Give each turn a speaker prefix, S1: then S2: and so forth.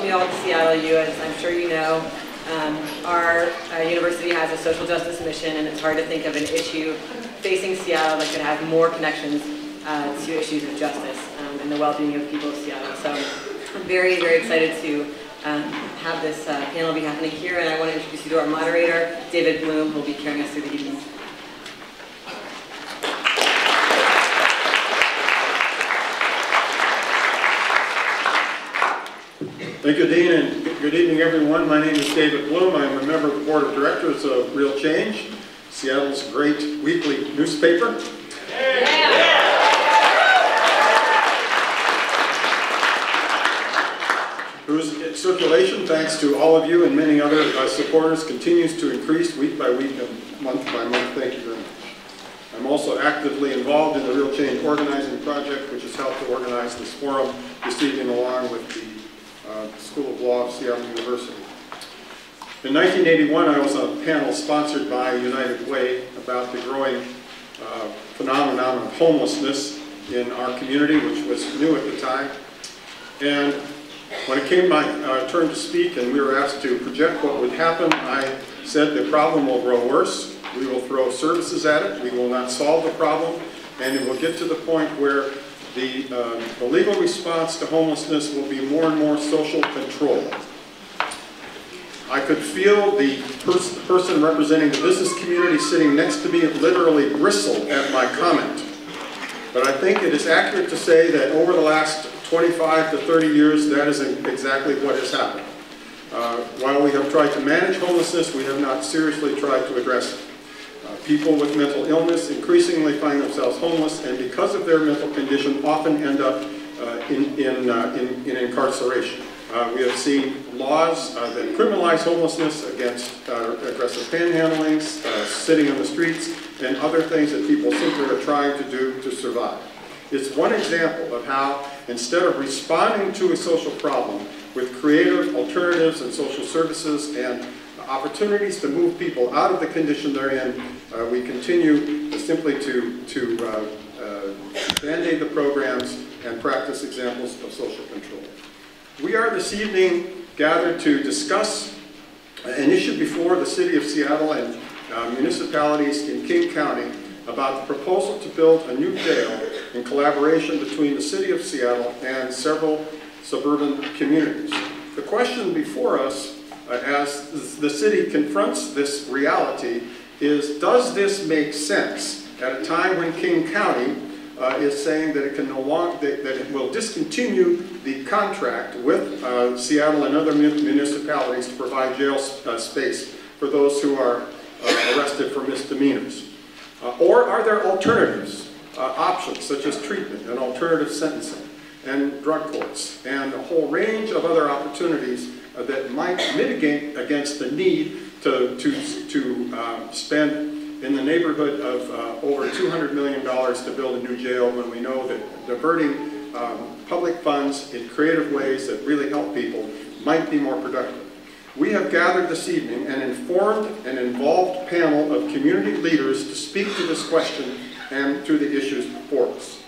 S1: welcome you all to Seattle U. As I'm sure you know, our university has a social justice mission, and it's hard to think of an issue facing Seattle that could have more connections to issues of justice and the well-being of people of Seattle. So I'm very, very excited to have this panel be happening here, and I want to introduce you to our moderator, David Bloom, who will be carrying us through the evening.
S2: Thank you, Dean, and good evening, everyone. My name is David Bloom. I'm a member of the Board of Directors of Real Change, Seattle's great weekly newspaper. Whose circulation, thanks to all of you and many other supporters, continues to increase week by week and month by month. Thank you very much. I'm also actively involved in the Real Change Organizing Project, which has helped to organize this forum this evening along with the School of Law of Seattle University. In 1981, I was on a panel sponsored by United Way about the growing phenomenon of homelessness in our community, which was new at the time. And when it came my turn to speak and we were asked to project what would happen, I said the problem will grow worse. We will throw services at it. We will not solve the problem. And it will get to the point where the legal response to homelessness will be more and more social control. I could feel the person representing the business community sitting next to me literally bristle at my comment. But I think it is accurate to say that over the last 25 to 30 years, that is exactly what has happened. While we have tried to manage homelessness, we have not seriously tried to address it. People with mental illness increasingly find themselves homeless, and because of their mental condition, often end up in incarceration. We have seen laws that criminalize homelessness against aggressive panhandling, sitting on the streets, and other things that people simply are trying to do to survive. It's one example of how, instead of responding to a social problem with creative alternatives and social services and opportunities to move people out of the condition they're in, we continue simply to band-aid the programs and practice examples of social control. We are this evening gathered to discuss an issue before the City of Seattle and municipalities in King County about the proposal to build a new jail in collaboration between the City of Seattle and several suburban communities. The question before us, as the city confronts this reality, is does this make sense at a time when King County is saying that it can no longer, that it will discontinue the contract with Seattle and other municipalities to provide jail space for those who are arrested for misdemeanors? Or are there alternatives, options such as treatment and alternative sentencing and drug courts and a whole range of other opportunities that might mitigate against the need to spend in the neighborhood of over $200 million to build a new jail, when we know that diverting public funds in creative ways that really help people might be more productive. We have gathered this evening an informed and involved panel of community leaders to speak to this question and to the issues before us.